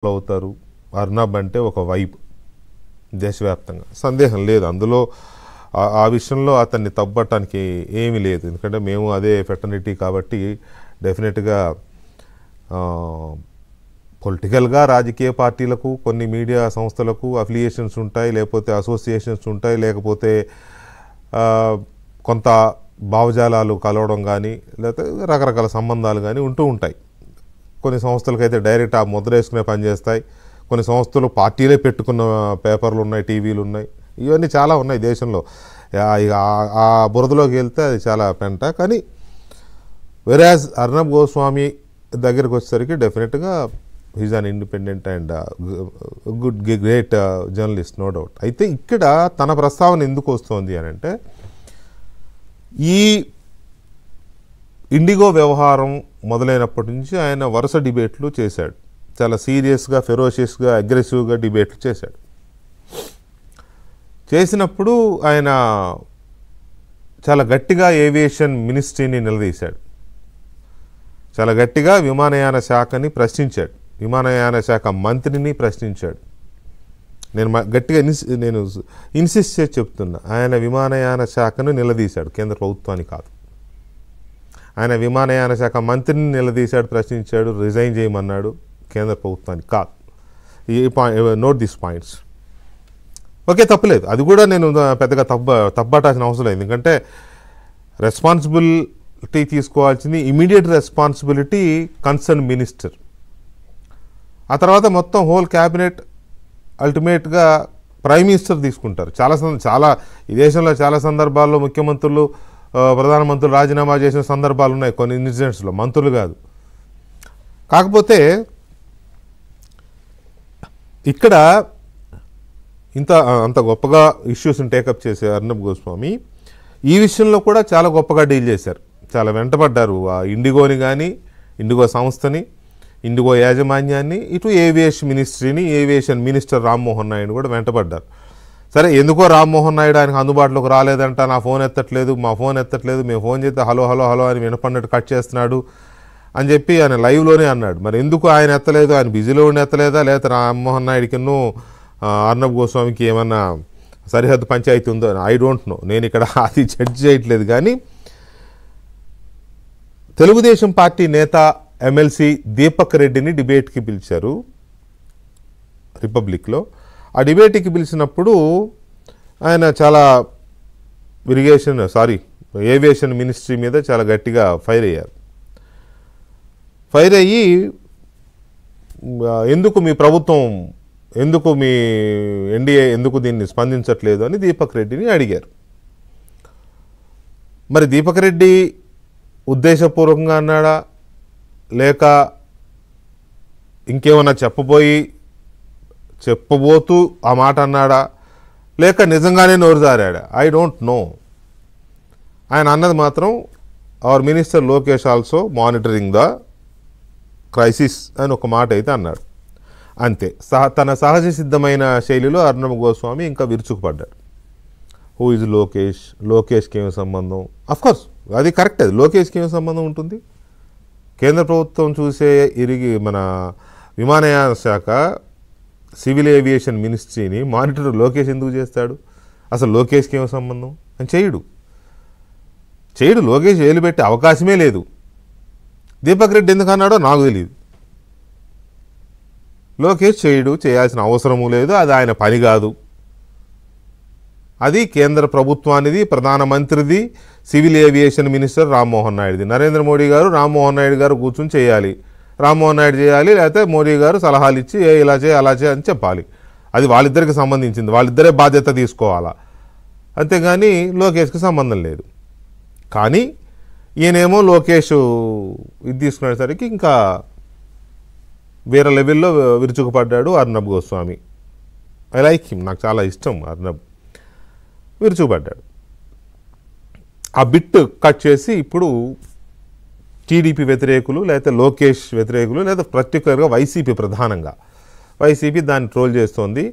అవుతారు. అర్నబ్ అంటే ఒక వైబ్ దేశవ్యాప్తంగా సందేహం లేదు. అందులో ఆ విషయంలో అతన్ని తప్పటానికి ఏమీ లేదు. ఎందుకంటే మేము అదే ఫెటర్నిటీ కాబట్టి డెఫినెట్గా పొలిటికల్గా రాజకీయ పార్టీలకు కొన్ని మీడియా సంస్థలకు అఫిలియేషన్స్ ఉంటాయి, లేకపోతే అసోసియేషన్స్ ఉంటాయి, లేకపోతే కొంత భావజాలాలు కలవడం కానీ లేకపోతే రకరకాల సంబంధాలు కానీ ఉంటూ ఉంటాయి. కొన్ని సంస్థలకైతే డైరెక్ట్ ఆ ముద్ర వేసుకునే పనిచేస్తాయి. కొన్ని సంస్థలు పార్టీలే పెట్టుకున్న పేపర్లు ఉన్నాయి, టీవీలు ఉన్నాయి, ఇవన్నీ చాలా ఉన్నాయి దేశంలో. ఆ బురదలోకి వెళ్తే అది చాలా పెంట. కానీ వెరాజ్ అర్నబ్ గోస్వామి దగ్గరికి వచ్చేసరికి డెఫినెట్గా he's an independent and great journalist, no doubt. అయితే ఇక్కడ తన ప్రస్తావన ఎందుకు వస్తుంది అని అంటే, ఈ ఇండిగో వ్యవహారం మొదలైనప్పటి నుంచి ఆయన వరుస డిబేట్లు చేశాడు. చాలా సీరియస్గా, ఫెరోషియస్గా, అగ్రెసివ్గా డిబేట్లు చేశాడు. చేసినప్పుడు ఆయన చాలా గట్టిగా ఏవియేషన్ మినిస్ట్రీని నిలదీశాడు. చాలా గట్టిగా విమానయాన శాఖని ప్రశ్నించాడు. విమానయాన శాఖ మంత్రిని ప్రశ్నించాడు. నేను గట్టిగా నేను ఇన్సిస్ట్ చేసి చెప్తున్నా, ఆయన విమానయాన శాఖను నిలదీశాడు, కేంద్ర ప్రభుత్వాన్ని కాదు. ఆయన విమానయాన శాఖ మంత్రిని నిలదీశాడు, ప్రశ్నించాడు, రిజైన్ చేయమన్నాడు, కేంద్ర ప్రభుత్వానికి కాదు. Note this points. ఓకే, తప్పలేదు, అది కూడా నేను పెద్దగా తప్పటాల్సిన అవసరం లేదు. ఎందుకంటే రెస్పాన్సిబిలిటీ తీసుకోవాల్సింది ఇమీడియట్ రెస్పాన్సిబిలిటీ కన్సర్న్ మినిస్టర్. ఆ తర్వాత మొత్తం హోల్ క్యాబినెట్, అల్టిమేట్గా ప్రైమ్ మినిస్టర్ తీసుకుంటారు. చాలా ఈ దేశంలో చాలా సందర్భాల్లో ముఖ్యమంత్రులు, ప్రధానమంత్రులు రాజీనామా చేసిన సందర్భాలు ఉన్నాయి కొన్ని ఇన్సిడెంట్స్లో, మంత్రులు కాదు. కాకపోతే ఇక్కడ అంత గొప్పగా ఇష్యూస్ని టేకప్ చేసే అర్నబ్ గోస్వామి ఈ విషయంలో కూడా చాలా గొప్పగా డీల్ చేశారు. చాలా వెంటపడ్డారు ఆ ఇండిగోని కానీ, ఇండిగో సంస్థని, ఇండిగో యాజమాన్యాన్ని, ఇటు ఏవియేషన్ మినిస్ట్రీని, ఏవియేషన్ మినిస్టర్ రామ్మోహన్ నాయుడు కూడా వెంటపడ్డారు. సరే, ఎందుకో రామ్మోహన్ నాయుడు ఆయనకు అందుబాటులోకి రాలేదంట, నా ఫోన్ ఎత్తట్లేదు, మా ఫోన్ ఎత్తట్లేదు, మేము ఫోన్ చేస్తే హలో హలో హలో అని వినపడినట్టు కట్ చేస్తున్నాడు అని చెప్పి ఆయన లైవ్లోనే అన్నాడు. మరి ఎందుకు ఆయన ఎత్తలేదు? ఆయన బిజీలో ఉండి ఎత్తలేదా, లేకపోతే రామ్మోహన్ నాయుడికిను అర్నబ్ గోస్వామికి ఏమన్నా సరిహద్దు పంచాయతీ ఉందో? ఐ డోంట్ నో, నేను ఇక్కడ అది జడ్జ్ చేయట్లేదు. కానీ తెలుగుదేశం పార్టీ నేత ఎమ్మెల్సీ దీపక్ రెడ్డిని డిబేట్కి పిలిచారు రిపబ్లిక్లో. ఆ డిబేట్కి పిలిచినప్పుడు ఆయన చాలా ఏవియేషన్ మినిస్ట్రీ మీద చాలా గట్టిగా ఫైర్ అయ్యారు. ఫైర్ అయ్యి ఎందుకు మీ ఎన్డీఏ ఎందుకు దీన్ని స్పందించట్లేదు అని దీపక్ రెడ్డిని అడిగారు. మరి దీపక్ రెడ్డి ఉద్దేశపూర్వకంగా అన్నాడా, లేక ఇంకేమన్నా చెప్పబోతూ ఆ మాట అన్నాడా, లేక నిజంగానే నోరు జారాడా? I don't know. ఆయన అన్నది మాత్రం hour minister Lokesh also monitoring the crisis అని ఒక మాట అయితే అన్నాడు. అంతే. తన సహజ సిద్ధమైన శైలిలో అర్నబ్ గోస్వామి ఇంకా విరుచుకుపడ్డాడు. హూ ఇస్ లోకేష్కి ఏమి సంబంధం? అఫ్కోర్స్ అది కరెక్ట్. అది లోకేష్కి ఏమి సంబంధం ఉంటుంది? కేంద్ర ప్రభుత్వం చూసే మన విమానయాన శాఖ, సివిల్ ఏవియేషన్ మినిస్ట్రీని మానిటర్ లోకేష్ ఎందుకు చేస్తాడు? అసలు లోకేష్కి ఏమి సంబంధం అని చేయడు. లోకేష్ వేలు పెట్టే అవకాశమే లేదు. దీపక్ రెడ్డి ఎందుకు అన్నాడో నాకు తెలియదు. లోకేష్ చేయాల్సిన అవసరము లేదు, అది ఆయన పని కాదు. అది కేంద్ర ప్రభుత్వానిది, ప్రధానమంత్రిది, సివిల్ ఏవియేషన్ మినిస్టర్ రామ్మోహన్ నాయుడుది. నరేంద్ర మోడీ గారు, రామ్మోహన్ నాయుడు గారు కూర్చొని చేయాలి. రామ్మోహన్ నాయుడు చేయాలి, లేకపోతే మోడీ గారు సలహాలు ఇచ్చి ఇలా చేయి అలా చేయి అని చెప్పాలి. అది వాళ్ళిద్దరికి సంబంధించింది, వాళ్ళిద్దరే బాధ్యత తీసుకోవాలా. అంతేగాని లోకేష్కి సంబంధం లేదు. కానీ ఈయనేమో లోకేష్ ఇది తీసుకునేసరికి ఇంకా వేరే లెవెల్లో విరుచుకుపడ్డాడు Arnab Goswami. I like him, నాకు చాలా ఇష్టం అర్నబ్. విరుచుకుపడ్డాడు. ఆ బిట్ కట్ చేసి ఇప్పుడు టీడీపీ వ్యతిరేకులు, లేకపోతే లోకేష్ వ్యతిరేకులు, లేదా పర్టికులర్గా వైసీపీ, ప్రధానంగా వైసీపీ దాన్ని ట్రోల్ చేస్తోంది.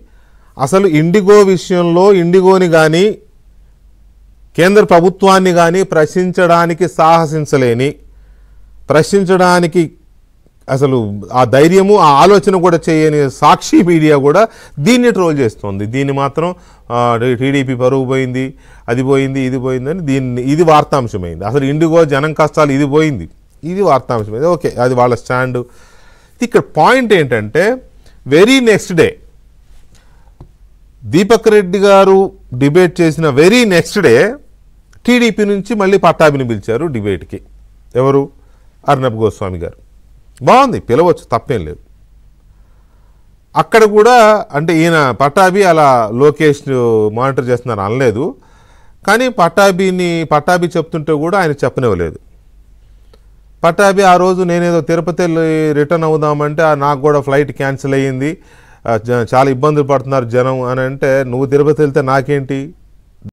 అసలు ఇండిగో విషయంలో ఇండిగోని కానీ కేంద్ర ప్రభుత్వాన్ని కానీ ప్రశ్నించడానికి సాహసించలేని, ప్రశ్నించడానికి అసలు ఆ ధైర్యము ఆ ఆలోచన కూడా చేయని సాక్షి మీడియా కూడా దీన్ని ట్రోల్ చేస్తుంది. దీన్ని మాత్రం టీడీపీ పరువు పోయింది, అది పోయింది, ఇది పోయిందని ఇది వార్తాంశమైంది. అసలు ఇండిగో జనం కష్టాలు ఇది పోయింది, ఇది వార్తాంశమైంది. ఓకే, అది వాళ్ళ స్టాండు. ఇక్కడ పాయింట్ ఏంటంటే very next day Deepak Reddy గారు డిబేట్ చేసిన వెరీ నెక్స్ట్ డే టీడీపీ నుంచి మళ్ళీ పట్టాభిని పిలిచారు డిబేట్కి. ఎవరు? అర్నబ్ గోస్వామి గారు. బాగుంది, పిలవచ్చు, తప్పేం లేదు. అక్కడ కూడా అంటే ఈయన పట్టాభి అలా లోకేష్ మానిటర్ చేస్తున్నారు అనలేదు, కానీ పట్టాభి చెప్తుంటే కూడా ఆయన చెప్పనివ్వలేదు. పట్టాభి ఆ రోజు నేనేదో తిరుపతి రిటర్న్ అవుదామంటే నాకు కూడా ఫ్లైట్ క్యాన్సిల్ అయ్యింది, చాలా ఇబ్బందులు పడుతున్నారు జనం అని అంటే, నువ్వు తిరుపతి వెళ్తే నాకేంటి,